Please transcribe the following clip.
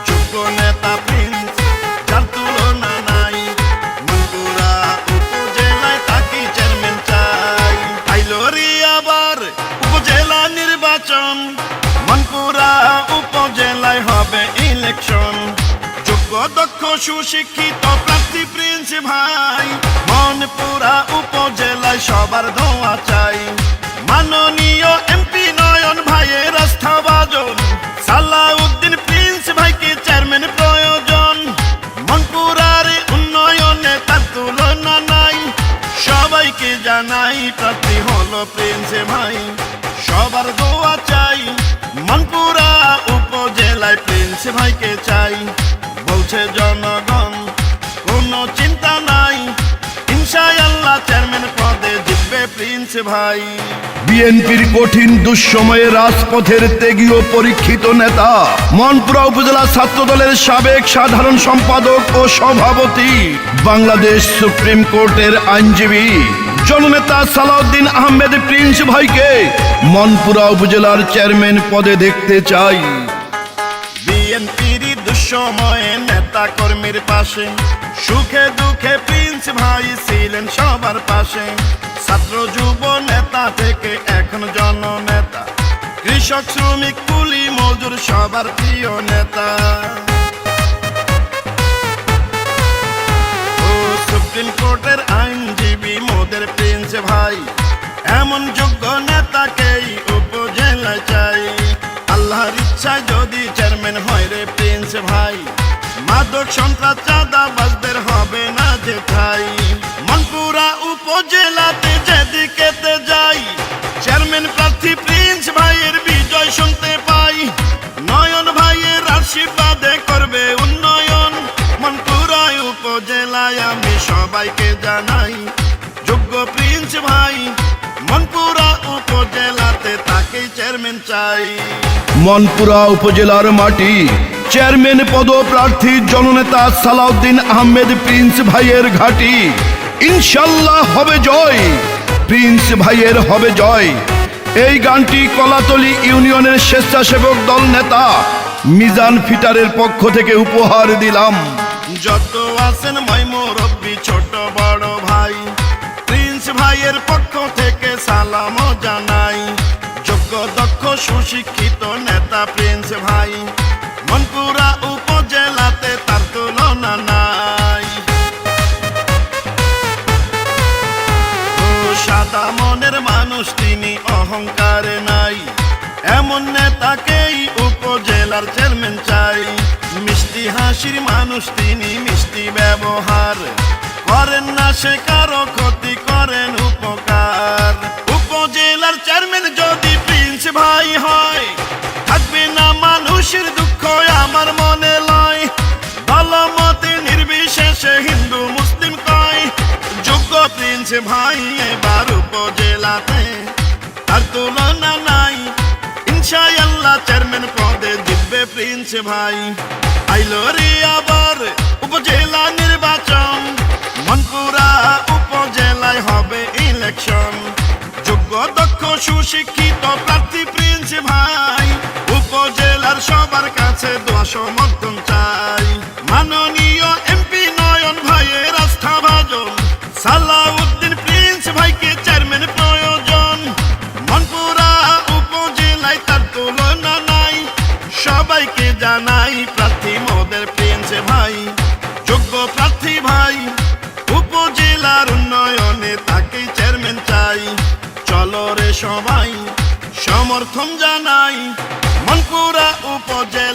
যোগ্য নেতা প্রিন্স, যার তুলনা নাই, মনপুরা উপজেলায় তাকে চেয়ারম্যান চাই। আইলোরি আবার উপজেলা নির্বাচন, মনপুরা উপজেলায় হবে ইলেকশন। যোগ্য দক্ষ সুশিক্ষিত প্রার্থী প্রিন্স ভাই, মনপুরা উপজেলায় সবার দোয়া চাই। মাননীয় এমপি নয়ন ভাইয়ের আস্থাভাজন, সালাউদ্দিন প্রিন্স ভাইকে চেয়ারম্যান প্রয়োজন। মনপুরার উন্নয়নে তার তুলনা নাই, সবাইকে জানাই প্রার্থী হলো প্রিন্স ভাই, সবার দোয়া চাই। মনপুরা উপজেলায় প্রিন্স ভাইকে চাই, বলছে জনগণ কোনো চিন্তা নাই, ইনশাআল্লাহ চেয়ারম্যান পদে জিতবে প্রিন্স ভাই। বিএনপির কঠিন দুঃসময়ে রাজপথের ত্যাগী ও পরীক্ষিত নেতা, মনপুরা উপজেলা ছাত্র দলের সাবেক সাধারণ সম্পাদক ও সভাপতি, বাংলাদেশ সুপ্রিম কোর্টের আইনজীবী জননেতা সালাউদ্দিন আহমেদ প্রিন্স ভাইকে মনপুরা উপজেলার চেয়ারম্যান পদে দেখতে চাই। বিএনপির দুঃসময়ে নেতা কর্মীর পাশে, সুখে দুঃখে প্রিন্স ভাই ছিলেন সবার পাশে। ছাত্র যুব নেতা থেকে এখন জননেতা, কৃষক শ্রমিক কুলি মজুর সবার প্রিয় নেতা। ও সুপ্রিম কোর্টের আইনজীবী মোদের প্রিন্স ভাই, এমন যোগ্য নেতাকেই উপজেলায় চাই। আল্লাহর ইচ্ছায় যদি চেয়ারম্যান হয় রে প্রিন্স ভাই, মাদক সন্ত্রাস চাঁদাবাজদের হবে না যে ঠাই। মনপুরা উপজেলাতে যেদিকেতে যাই, চেয়ারম্যান প্রার্থী প্রিন্স ভাইয়ের বিজয় শুনতে পাই। নয়ন ভাইয়ের আশীর্বাদে করবে উন্নয়ন, মনপুরা উপজেলায় আমি সবাইকে জানাই, যোগ্য প্রিন্স ভাই, মনপুরা উপজেলাতে তাকেই চেয়ারম্যান চাই। মনপুরা উপজেলার মাটি, চেয়ারম্যান পদপ্রার্থী জননেতা সালাউদ্দিন আহমেদ প্রিন্স ভাইয়ের ঘাঁটি, ইনশাল্লাহ হবে জয়, প্রিন্স ভাইয়ের হবে জয়। এই গানটি কলাতলী ইউনিয়নের স্বেচ্ছাসেবক দল নেতা মিজান ফিটারের পক্ষ থেকে উপহার দিলাম। যত আছেন মাই মুরব্বি ছোট বড় ভাই, প্রিন্স ভাইয়ের পক্ষ থেকে সালাম জানাই। যোগ্য দক্ষ সুশিক্ষিত নেতা প্রিন্স ভাই, মনপুরা উপজেলাতে তার তুলনা নাই। ও সাদা মনের মানুষ তিনি, অহংকারে নাই, এমন নেতাকেই উপজেলার চেয়ারম্যান চাই। মিষ্টি হাসির মানুষ তিনি, মিষ্টি ব্যবহার করেন না সে কারো ক্ষতি, করেন উপকার। উপজেলার চেয়ারম্যান যদি প্রিন্স ভাই হয়, থাকবে না মানুষের দুঃখ আমার মনে লয়। দলমতে নির্বিশেষে হিন্দু মুসলিম কয়, যোগ্য প্রিন্স ভাই এবার উপজেলাতে তার তুলনা নাই, ইনশাআল্লাহ চেয়ারম্যান পদে জিতবে প্রিন্স ভাই। আইলোরি আবার উপজেলা নির্বাচন, মনপুরা উপজেলায় হবে ইলেকশন। যোগ্য দক্ষ সুশিক্ষিত প্রার্থী প্রিন্স ভাই, উপজেলার সবার কাছে দোয়া সমর্থন চাই। মাননীয় এমপি নয়ন ভাইয়ের আস্থাভাজন, সালাউদ্দিন প্রিন্স ভাইকে চেয়ারম্যান প্রয়োজন। মনপুরা উপজেলায় তার তুলনা নাই, সবাইকে জানাই প্রার্থী মোদের প্রিন্স ভাই, যোগ্য প্রার্থী ভাই, উপজেলার উন্নয়নে তাকেই চেয়ারম্যান চাই। চলো রে সবাই সমর্থন জানাই, মনপুরা উপজেলা